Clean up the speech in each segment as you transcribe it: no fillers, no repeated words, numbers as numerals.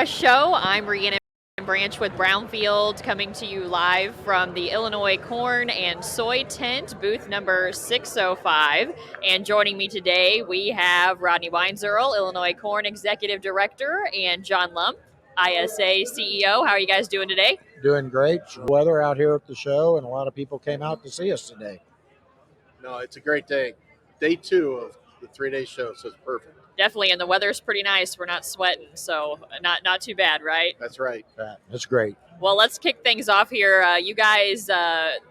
Show. I'm Rhiannon Branch with Brownfield, coming to you live from the Illinois Corn and Soy Tent, booth number 605. And joining me today, we have Rodney Weinzierl, Illinois Corn Executive Director, and John Lump, ISA CEO. How are you guys doing today? Doing great. Weather out here at the show, and a lot of people came out to see us today. No, it's a great day. Day 2 of the 3-day show, so it's perfect. Definitely, and the weather's pretty nice. We're not sweating, so not too bad, right? That's right. That's great. Well, let's kick things off here. You guys,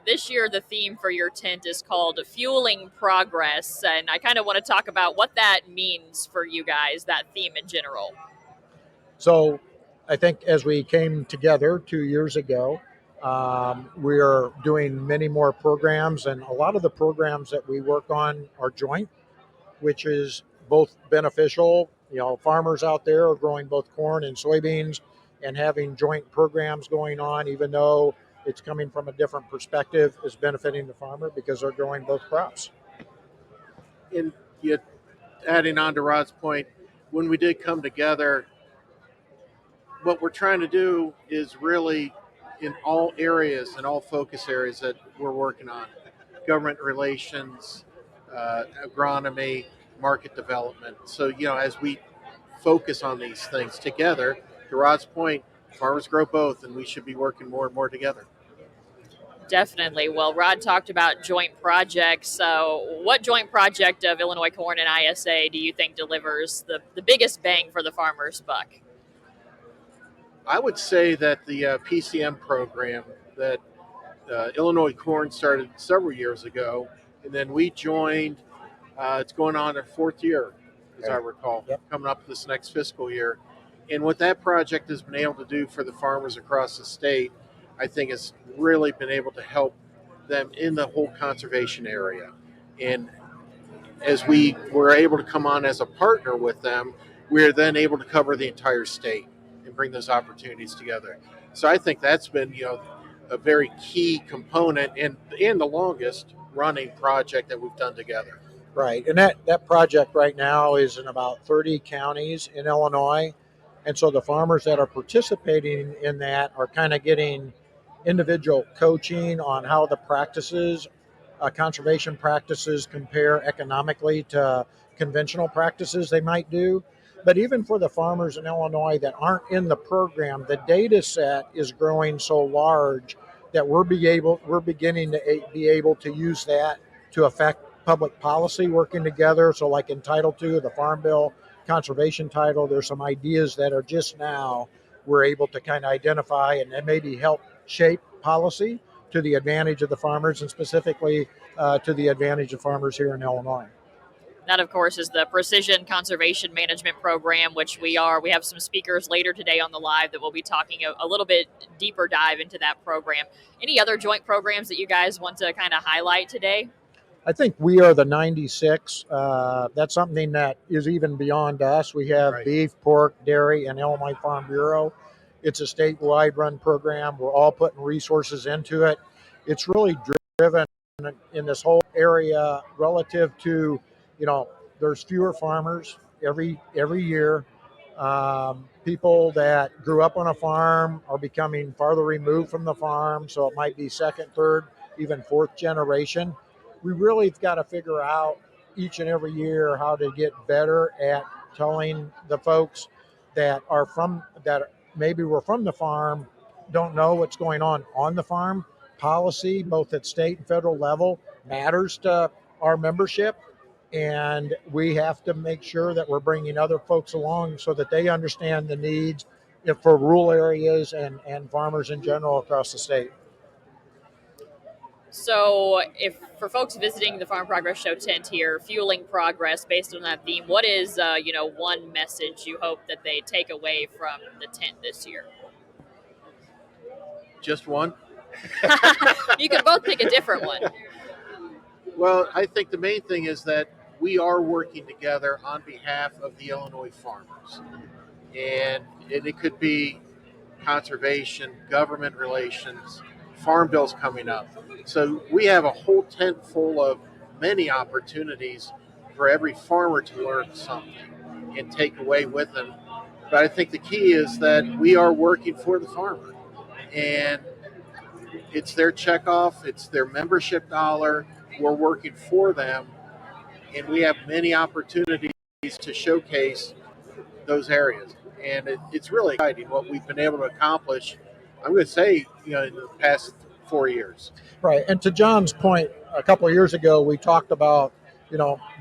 this year the theme for your tent is called Fueling Progress, and I kind of want to talk about what that means for you guys, that theme in general. So I think as we came together 2 years ago, we are doing many more programs, and a lot of the programs that we work on are joint, which is both beneficial. Farmers out there are growing both corn and soybeans and having joint programs going on, even though it's coming from a different perspective, is benefiting the farmer because they're growing both crops. And yet, adding on to Rod's point, when we did come together, what we're trying to do is really in all areas and all focus areas that we're working on: government relations, agronomy, market development. So, as we focus on these things together, to Rod's point, farmers grow both, and we should be working more and more together. Definitely. Well, Rod talked about joint projects. So what joint project of Illinois Corn and ISA do you think delivers the biggest bang for the farmer's buck? I would say that the PCM program that Illinois Corn started several years ago, and then we joined. It's going on our 4th year, as I recall, coming up this next fiscal year. And what that project has been able to do for the farmers across the state, I think has really been able to help them in the whole conservation area. And as we were able to come on as a partner with them, we're then able to cover the entire state and bring those opportunities together. So I think that's been, a very key component and the longest running project that we've done together. Right, and that project right now is in about 30 counties in Illinois, and so the farmers that are participating in that are kind of getting individual coaching on how the practices, conservation practices, compare economically to conventional practices they might do. But even for the farmers in Illinois that aren't in the program, the data set is growing so large that we're beginning to be able to use that to affect public policy working together. So like in Title II of the Farm Bill, conservation title, there's some ideas that are just now we're able to kind of identify and maybe help shape policy to the advantage of the farmers, and specifically to the advantage of farmers here in Illinois. That, of course, is the Precision Conservation Management Program, which we have some speakers later today on the live that will be talking a little bit deeper dive into that program. Any other joint programs that you guys want to kind of highlight today? I think we are the 96. That's something that is even beyond us. We have beef, pork, dairy, and Illinois Farm Bureau. It's a statewide run program. We're all putting resources into it. It's really driven in this whole area relative to, there's fewer farmers every year. People that grew up on a farm are becoming farther removed from the farm, so it might be second, third, even fourth generation. We really have got to figure out each and every year how to get better at telling the folks that maybe we're from the farm, don't know what's going on the farm. Policy, both at state and federal level, matters to our membership, and we have to make sure that we're bringing other folks along so that they understand the needs for rural areas and farmers in general across the state. So if for folks visiting the Farm Progress Show tent here, Fueling Progress, based on that theme, what is, one message you hope that they take away from the tent this year? Just one? You can both pick a different one. Well, I think the main thing is that we are working together on behalf of the Illinois farmers. And it could be conservation, government relations, farm bills coming up. So we have a whole tent full of many opportunities for every farmer to learn something and take away with them But I think the key is that we are working for the farmer, and it's their checkoff, it's their membership dollar. We're working for them, and we have many opportunities to showcase those areas. And it's really exciting what we've been able to accomplish. I'm going to say, in the past 4 years. Right. And to John's point, a couple of years ago, we talked about,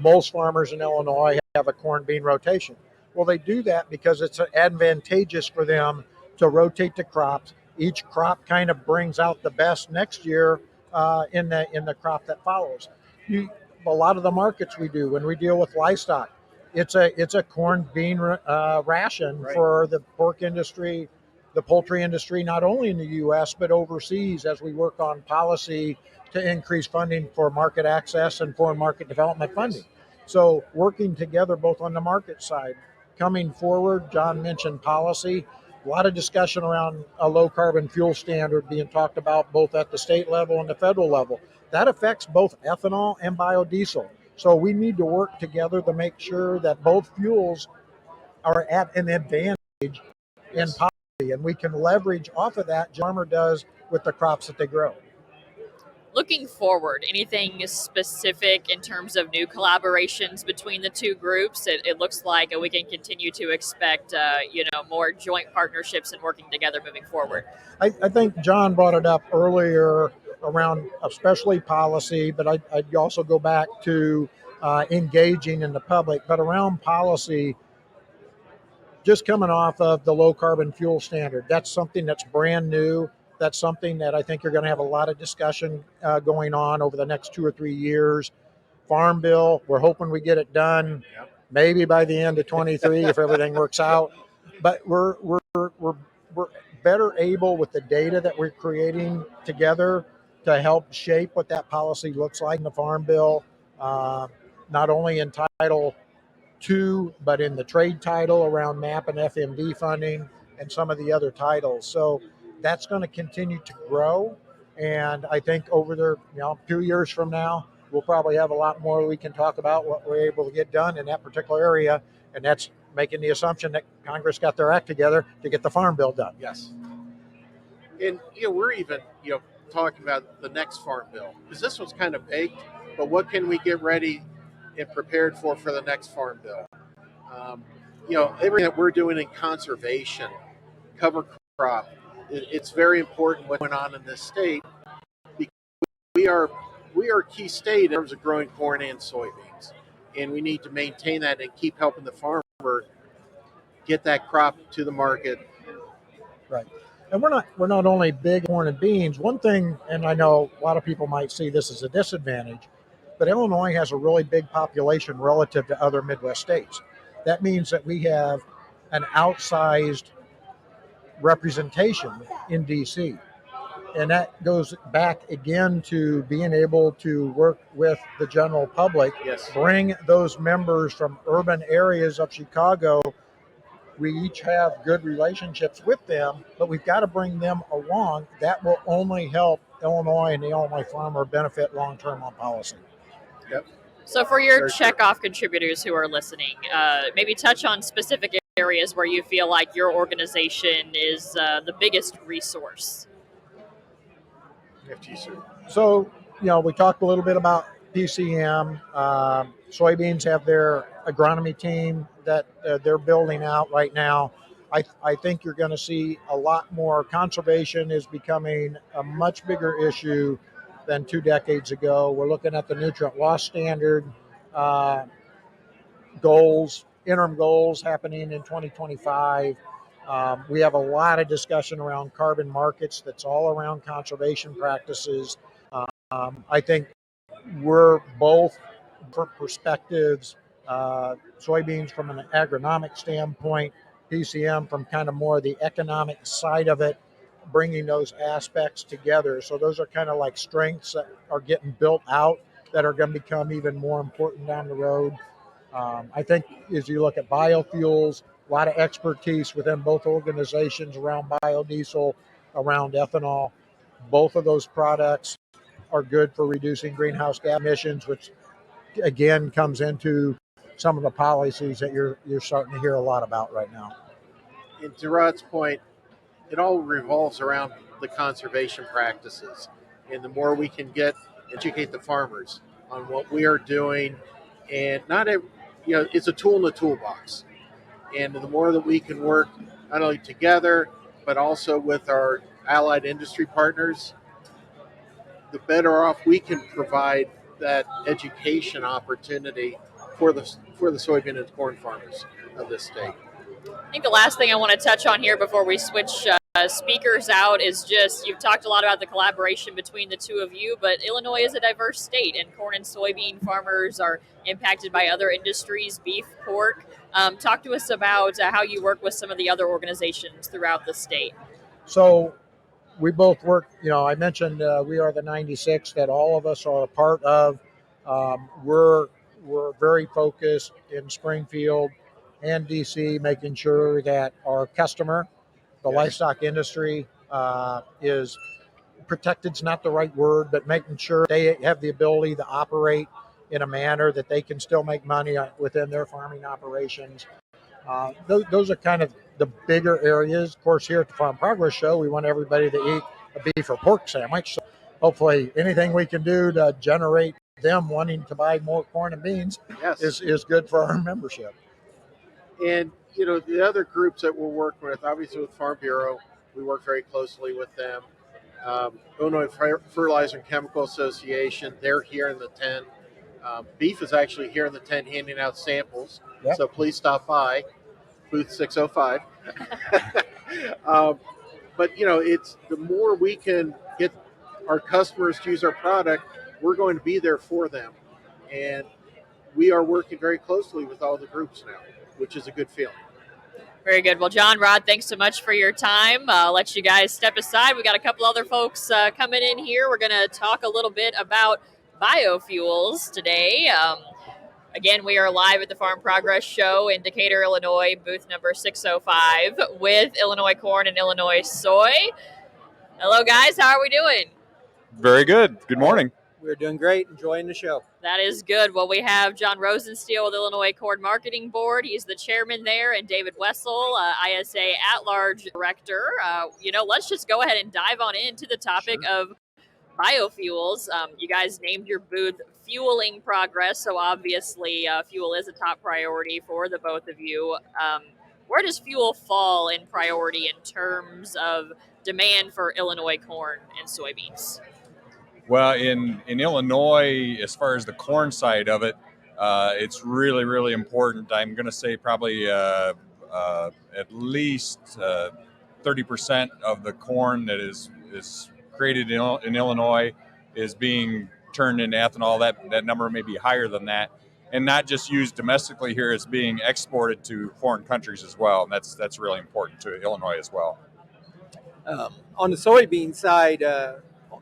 most farmers in Illinois have a corn bean rotation. Well, they do that because it's advantageous for them to rotate the crops. Each crop kind of brings out the best next year in the crop that follows. A lot of the markets we do when we deal with livestock, it's a corn bean ration Right. for the pork industry, the poultry industry, not only in the U.S., but overseas as we work on policy to increase funding for market access and foreign market development funding. So working together both on the market side, coming forward, John mentioned policy, a lot of discussion around a low carbon fuel standard being talked about both at the state level and the federal level. That affects both ethanol and biodiesel. So we need to work together to make sure that both fuels are at an advantage in policy, and we can leverage off of that, farmer does with the crops that they grow. Looking forward, anything specific in terms of new collaborations between the two groups? It looks like we can continue to expect, more joint partnerships and working together moving forward. I think John brought it up earlier around especially policy, but I'd also go back to engaging in the public, but around policy, just coming off of the low carbon fuel standard. That's something that's brand new. That's something that I think you're going to have a lot of discussion going on over the next 2 or 3 years. Farm bill, we're hoping we get it done maybe by the end of 23 if everything works out. But we're better able with the data that we're creating together to help shape what that policy looks like in the farm bill, not only in Title II, but in the trade title around MAP and FMD funding and some of the other titles. So that's going to continue to grow. And I think over the 2 years from now, we'll probably have a lot more we can talk about what we're able to get done in that particular area. And that's making the assumption that Congress got their act together to get the farm bill done. Yes. And, we're even, talking about the next farm bill, because this one's kind of baked, but what can we get ready and prepared for the next farm bill? Everything that we're doing in conservation, cover crop, it's very important what's going on in this state, because we are a key state in terms of growing corn and soybeans, and we need to maintain that and keep helping the farmer get that crop to the market. Right. And we're not only big corn and beans. One thing, and I know a lot of people might see this as a disadvantage, but Illinois has a really big population relative to other Midwest states. That means that we have an outsized representation in DC. And that goes back again to being able to work with the general public, Yes. Bring those members from urban areas of Chicago. We each have good relationships with them, but we've got to bring them along. That will only help Illinois and the Illinois farmer benefit long-term on policy. Yep. So for your Very checkoff contributors who are listening, maybe touch on specific areas where you feel like your organization is the biggest resource. So, we talked a little bit about PCM. Soybeans have their agronomy team that they're building out right now. I think you're going to see a lot more. Conservation is becoming a much bigger issue than 2 decades ago. We're looking at the nutrient loss standard goals, interim goals happening in 2025. We have a lot of discussion around carbon markets that's all around conservation practices. I think we're both for perspectives, soybeans from an agronomic standpoint, PCM from kind of more the economic side of it, bringing those aspects together. So those are kind of like strengths that are getting built out that are going to become even more important down the road. I think as you look at biofuels, a lot of expertise within both organizations around biodiesel, around ethanol. Both of those products are good for reducing greenhouse gas emissions, which again comes into some of the policies that you're starting to hear a lot about right now. and to Rod's point, it all revolves around the conservation practices. And the more we can educate the farmers on what we are doing, and not every, it's a tool in the toolbox. And the more that we can work not only together, but also with our allied industry partners, the better off we can provide that education opportunity for the soybean and corn farmers of this state. I think the last thing I want to touch on here before we switch speakers out is just, you've talked a lot about the collaboration between the two of you, but Illinois is a diverse state, and corn and soybean farmers are impacted by other industries, beef, pork. Talk to us about how you work with some of the other organizations throughout the state. So we both work, I mentioned we are the 96 that all of us are a part of. We're very focused in Springfield and DC, making sure that our customer, the livestock industry, is protected. It's not the right word, but making sure they have the ability to operate in a manner that they can still make money within their farming operations. Those are kind of the bigger areas. Of course, here at the Farm Progress Show, we want everybody to eat a beef or pork sandwich. So hopefully anything we can do to generate them wanting to buy more corn and beans is good for our membership. And, the other groups that we're working with, obviously with Farm Bureau, we work very closely with them. Illinois Fertilizer and Chemical Association, they're here in the tent. Beef is actually here in the tent handing out samples. Yep. So please stop by, booth 605. But, it's the more we can get our customers to use our product, we're going to be there for them. And we are working very closely with all the groups now, which is a good feeling. Very good. Well, John, Rod, thanks so much for your time. I'll let you guys step aside. We got a couple other folks coming in here. We're going to talk a little bit about biofuels today. Again, we are live at the Farm Progress Show in Decatur, Illinois, booth number 605 with Illinois corn and Illinois soy. Hello, guys. How are we doing? Very good. Good morning. We're doing great, enjoying the show. That is good. Well, we have John Rosensteel with Illinois Corn Marketing Board. He's the chairman there, and David Wessel, ISA at-large director. Let's just go ahead and dive on into the topic of biofuels. You guys named your booth Fueling Progress, so obviously fuel is a top priority for the both of you. Where does fuel fall in priority in terms of demand for Illinois corn and soybeans? Well, in Illinois, as far as the corn side of it, it's really, really important. I'm going to say probably at least 30% of the corn that is created in Illinois is being turned into ethanol. That number may be higher than that. And not just used domestically here, it's being exported to foreign countries as well. And that's really important to Illinois as well. On the soybean side,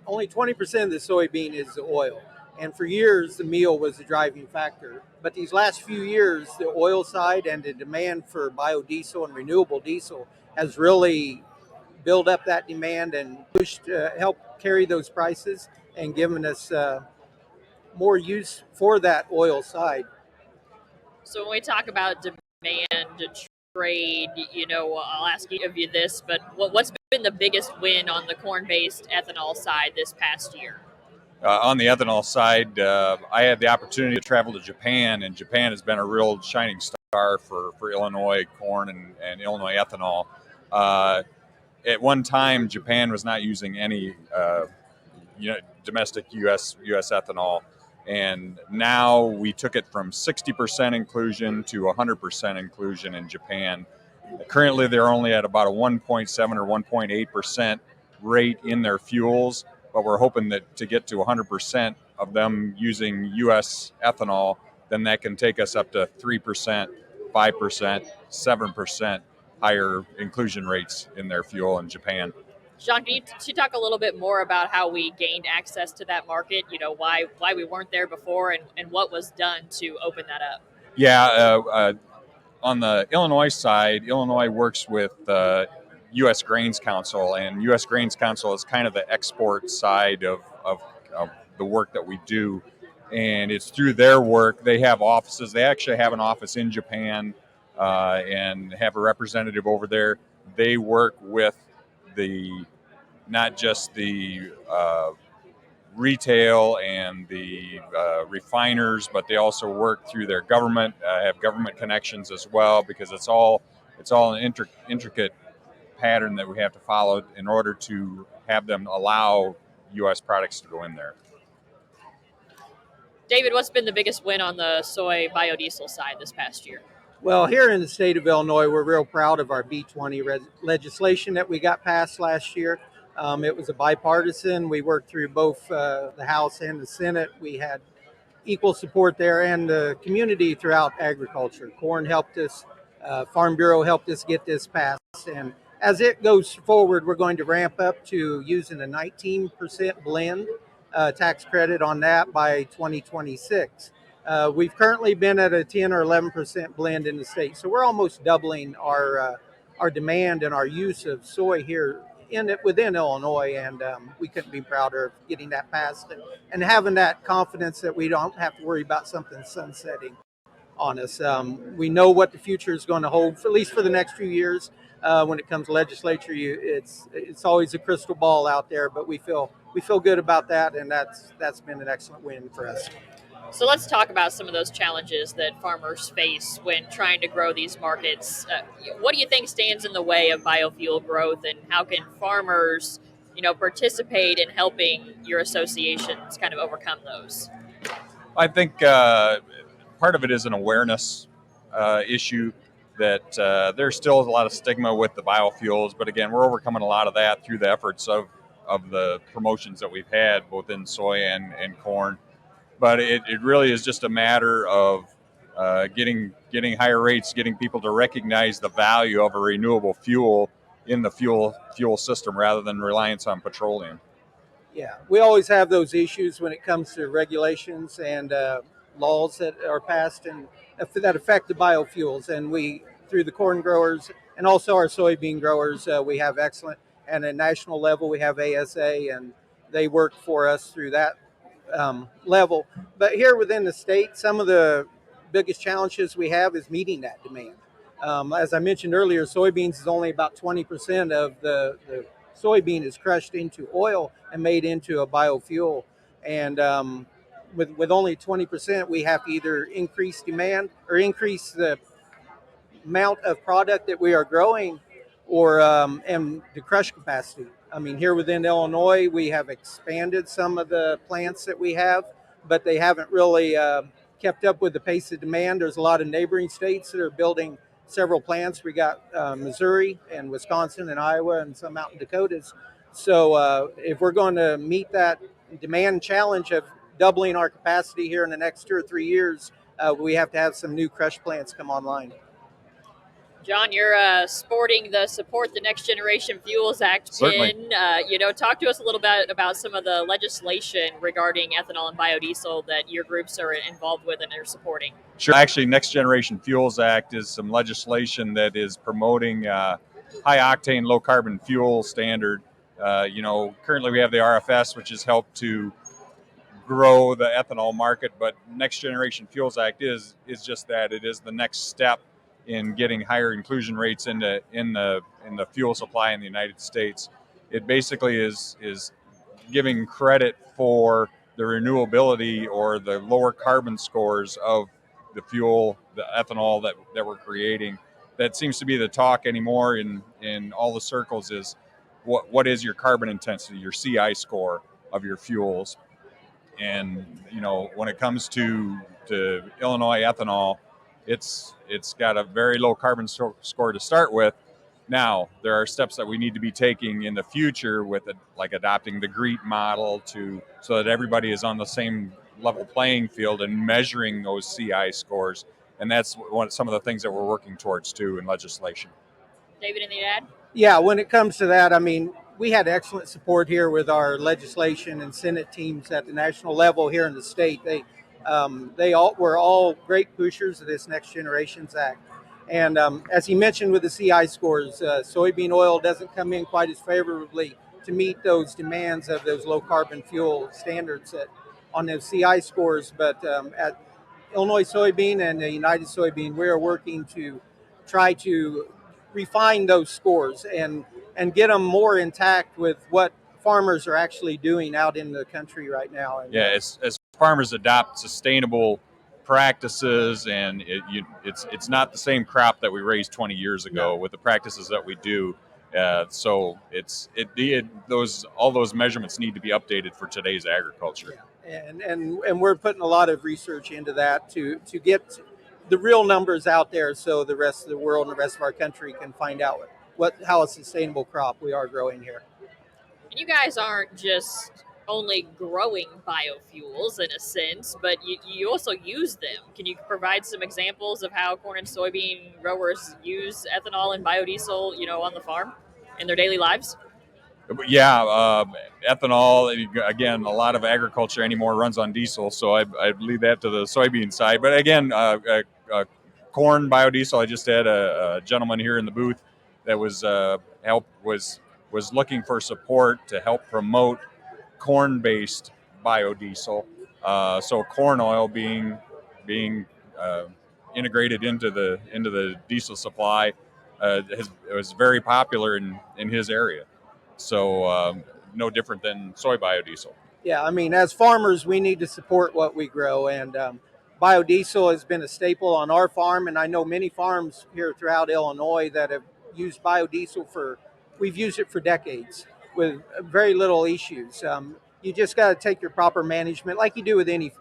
only 20% of the soybean is the oil. And for years, the meal was the driving factor. But these last few years, the oil side and the demand for biodiesel and renewable diesel has really built up that demand and pushed, helped carry those prices and given us more use for that oil side. So when we talk about demand trade, I'll ask each of you this, but what's been the biggest win on the corn-based ethanol side this past year? On the ethanol side, I had the opportunity to travel to Japan, and Japan has been a real shining star for Illinois corn and Illinois ethanol. At one time, Japan was not using any domestic U.S. ethanol, and now we took it from 60% inclusion to 100% inclusion in Japan. Currently, they're only at about a 1.7 or 1.8% rate in their fuels, but we're hoping that to get to 100% of them using U.S. ethanol, then that can take us up to 3%, 5%, 7% higher inclusion rates in their fuel in Japan. John, can you talk a little bit more about how we gained access to that market, why we weren't there before and what was done to open that up? Yeah, on the Illinois side, Illinois works with U.S. Grains Council, and U.S. Grains Council is kind of the export side of the work that we do. And it's through their work. They have offices. They actually have an office in Japan. and have a representative over there. They work with not just the retail and the refiners, but they also work through their government, have government connections as well, because it's all an intricate pattern that we have to follow in order to have them allow U.S. products to go in there. David, what's been the biggest win on the soy biodiesel side this past year? Well, here in the state of Illinois, we're real proud of our B20 legislation that we got passed last year. It was a bipartisan. We worked through both the House and the Senate. We had equal support there, and the community throughout agriculture. Corn helped us, Farm Bureau helped us get this passed. And as it goes forward, we're going to ramp up to using a 19% blend tax credit on that by 2026. We've currently been at a 10 or 11% blend in the state, so we're almost doubling our demand and our use of soy here within Illinois, and we couldn't be prouder of getting that passed and having that confidence that we don't have to worry about something sunsetting on us. We know what the future is going to hold, at least for the next few years. When it comes to legislature, it's always a crystal ball out there, but we feel good about that, and that's been an excellent win for us. So let's talk about some of those challenges that farmers face when trying to grow these markets. What do you think stands in the way of biofuel growth, and how can farmers, participate in helping your associations kind of overcome those? I think part of it is an awareness issue that there's still a lot of stigma with the biofuels, but again, we're overcoming a lot of that through the efforts of the promotions that we've had both in soy and corn. But it really is just a matter of getting higher rates, getting people to recognize the value of a renewable fuel in the fuel system rather than reliance on petroleum. Yeah, we always have those issues when it comes to regulations and laws that are passed and that affect the biofuels. And we, through the corn growers and also our soybean growers, we have excellent. And at national level, we have ASA, and they work for us through that level. But here within the state, some of the biggest challenges we have is meeting that demand. As I mentioned earlier, soybeans is only about 20% of the soybean is crushed into oil and made into a biofuel. And with only 20%, we have to either increase demand or increase the amount of product that we are growing or and the crush capacity. I mean, here within Illinois, we have expanded some of the plants that we have, but they haven't really kept up with the pace of demand. There's a lot of neighboring states that are building several plants. We got Missouri and Wisconsin and Iowa and some out in Dakotas. So if we're going to meet that demand challenge of doubling our capacity here in the next 2 or 3 years, we have to have some new crush plants come online. John, you're sporting the Support the Next Generation Fuels Act pin. Talk to us a little bit about some of the legislation regarding ethanol and biodiesel that your groups are involved with and are supporting. Sure. Actually, Next Generation Fuels Act is some legislation that is promoting high-octane, low-carbon fuel standard. Currently we have the RFS, which has helped to grow the ethanol market, but Next Generation Fuels Act is just that. It is the next step in getting higher inclusion rates in the fuel supply in the United States. It basically is giving credit for the renewability or the lower carbon scores of the fuel, the ethanol that we're creating. That seems to be the talk anymore in all the circles is what is your carbon intensity, your CI score of your fuels. And when it comes to Illinois ethanol, it's got a very low carbon score to start with. Now, there are steps that we need to be taking in the future with like adopting the GREET model so that everybody is on the same level playing field and measuring those CI scores. And that's some of the things that we're working towards too in legislation. David, anything to add? Yeah, when it comes to that, I mean, we had excellent support here with our legislation and Senate teams at the national level here in the state. They were all great pushers of this Next Generations Act. And as he mentioned with the CI scores, soybean oil doesn't come in quite as favorably to meet those demands of those low carbon fuel standards on those CI scores. But at Illinois Soybean and the United Soybean, we are working to try to refine those scores and get them more intact with what farmers are actually doing out in the country right now. And, Yeah, as farmers adopt sustainable practices, and it's not the same crop that we raised 20 years ago with the practices that we do. So all those measurements need to be updated for today's agriculture. Yeah. And we're putting a lot of research into that to get the real numbers out there, so the rest of the world and the rest of our country can find out how a sustainable crop we are growing here. And you guys aren't just only growing biofuels in a sense, but you also use them. Can you provide some examples of how corn and soybean growers use ethanol and biodiesel, on the farm in their daily lives? Yeah, ethanol, again, a lot of agriculture anymore runs on diesel, so I leave that to the soybean side. But again, corn biodiesel, I just had a gentleman here in the booth that was looking for support to help promote corn-based biodiesel. So corn oil being integrated into the diesel supply was very popular in his area. So no different than soy biodiesel. Yeah, I mean, as farmers, we need to support what we grow, and biodiesel has been a staple on our farm, and I know many farms here throughout Illinois that have used biodiesel we've used it for decades with very little issues. You just got to take your proper management, like you do with any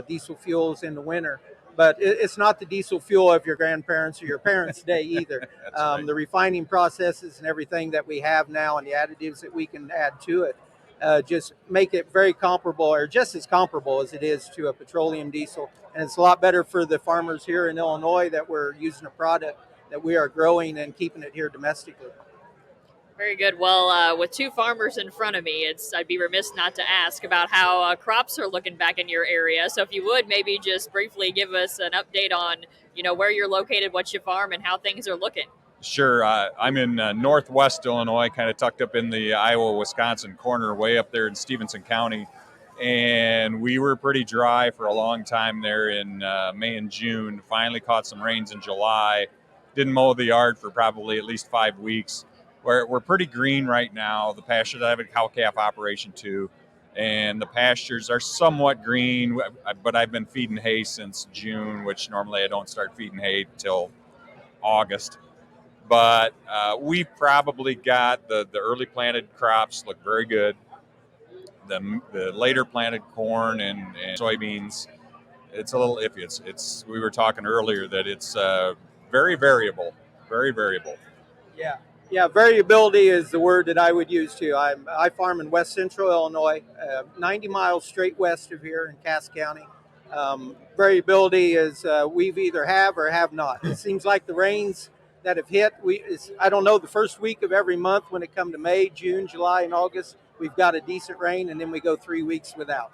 diesel fuels in the winter. But it's not the diesel fuel of your grandparents or your parents' day either. Right. The refining processes and everything that we have now and the additives that we can add to it just make it very comparable, or just as comparable as it is to a petroleum diesel. And it's a lot better for the farmers here in Illinois that we're using a product that we are growing and keeping it here domestically. Very good. Well, with two farmers in front of me, I'd be remiss not to ask about how crops are looking back in your area. So if you would, maybe just briefly give us an update on, where you're located, what you farm, and how things are looking. Sure. I'm in northwest Illinois, kind of tucked up in the Iowa-Wisconsin corner, way up there in Stevenson County. And we were pretty dry for a long time there in May and June. Finally caught some rains in July. Didn't mow the yard for probably at least 5 weeks. We're pretty green right now. The pastures, I have a cow-calf operation too, and the pastures are somewhat green, but I've been feeding hay since June, which normally I don't start feeding hay till August. But we probably got the early planted crops look very good. The later planted corn and soybeans, it's a little iffy. We were talking earlier that it's very variable, very variable. Yeah, variability is the word that I would use too. I farm in west central Illinois, 90 miles straight west of here in Cass County. Variability is we've either have or have not. It seems like the rains that have hit, I don't know, the first week of every month when it comes to May, June, July, and August, we've got a decent rain, and then we go 3 weeks without.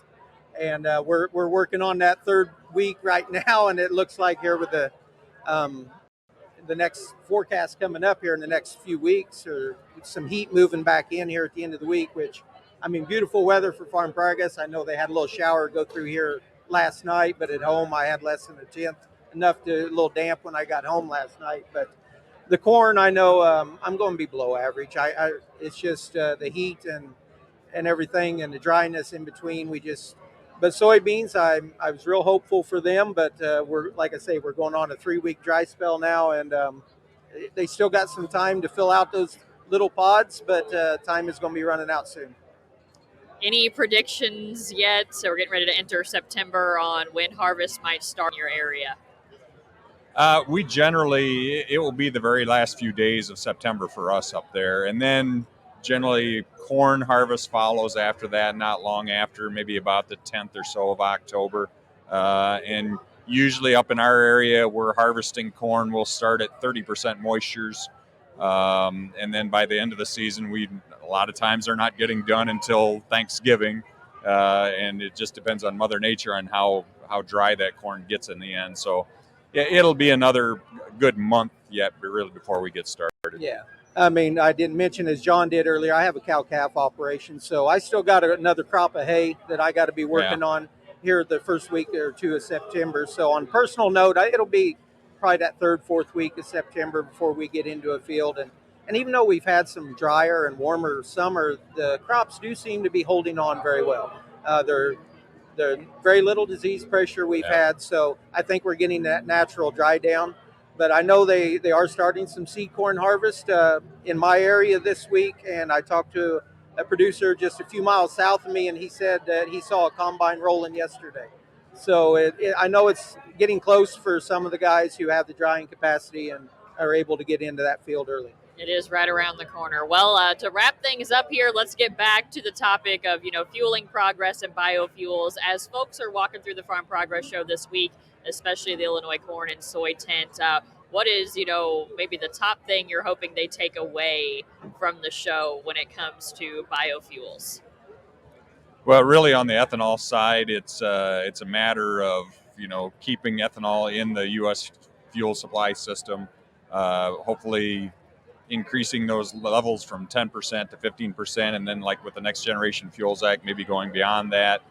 And we're working on that third week right now, and it looks like here with the next forecast coming up here in the next few weeks, or some heat moving back in here at the end of the week, which, I mean, beautiful weather for Farm Progress. I know they had a little shower go through here last night, but at home I had less than a tenth, a little damp when I got home last night. But the corn, I know I'm going to be below average. It's just the heat and everything and the dryness in between. But soybeans, I was real hopeful for them, but we're going on a 3-week dry spell now, and they still got some time to fill out those little pods, but time is going to be running out soon. Any predictions yet? So we're getting ready to enter September on when harvest might start in your area. We generally, it will be the very last few days of September for us up there. And then generally corn harvest follows after that, not long after, maybe about the 10th or so of October. And usually up in our area, we're harvesting corn. We'll start at 30% moistures. And then by the end of the season, a lot of times are not getting done until Thanksgiving. And it just depends on Mother Nature on how dry that corn gets in the end. So yeah, it'll be another good month yet, really, before we get started. Yeah. I mean, I didn't mention, as John did earlier, I have a cow-calf operation, so I still got another crop of hay that I got to be working on here the first week or two of September. So on a personal note, it'll be probably that third, fourth week of September before we get into a field. And even though we've had some drier and warmer summer, the crops do seem to be holding on very well. They're very little disease pressure we've had, so I think we're getting that natural dry down. But I know they are starting some seed corn harvest in my area this week, and I talked to a producer just a few miles south of me, and he said that he saw a combine rolling yesterday. So I know it's getting close for some of the guys who have the drying capacity and are able to get into that field early. It is right around the corner. Well, to wrap things up here, let's get back to the topic of, fueling progress and biofuels. As folks are walking through the Farm Progress Show this week, especially the Illinois corn and soy tent, what is, maybe the top thing you're hoping they take away from the show when it comes to biofuels? Well, really on the ethanol side, it's a matter of, keeping ethanol in the U.S. fuel supply system, hopefully increasing those levels from 10% to 15%, and then like with the Next Generation Fuels Act, maybe going beyond that.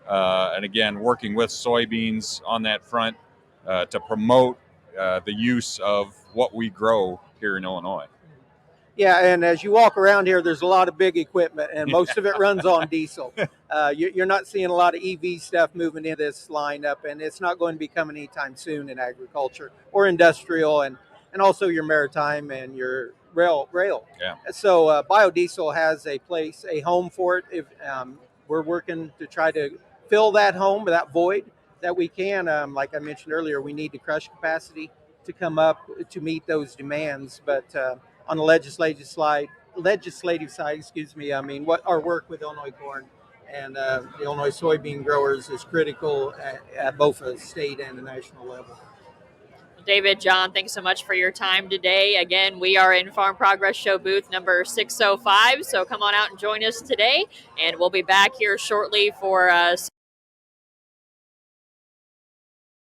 And again, working with soybeans on that front to promote the use of what we grow here in Illinois. Yeah, and as you walk around here, there's a lot of big equipment, and most of it runs on diesel. You're not seeing a lot of EV stuff moving in this lineup, and it's not going to be coming anytime soon in agriculture or industrial, and also your maritime and your rail. Yeah. So biodiesel has a place, a home for it. If we're working to try to fill that home, that void that we can, like I mentioned earlier, we need the crush capacity to come up to meet those demands, but on the legislative side, I mean, what our work with Illinois corn and the Illinois soybean growers is critical at both a state and a national level. David, John, thanks so much for your time today. Again, we are in Farm Progress Show booth number 605, so come on out and join us today, and we'll be back here shortly for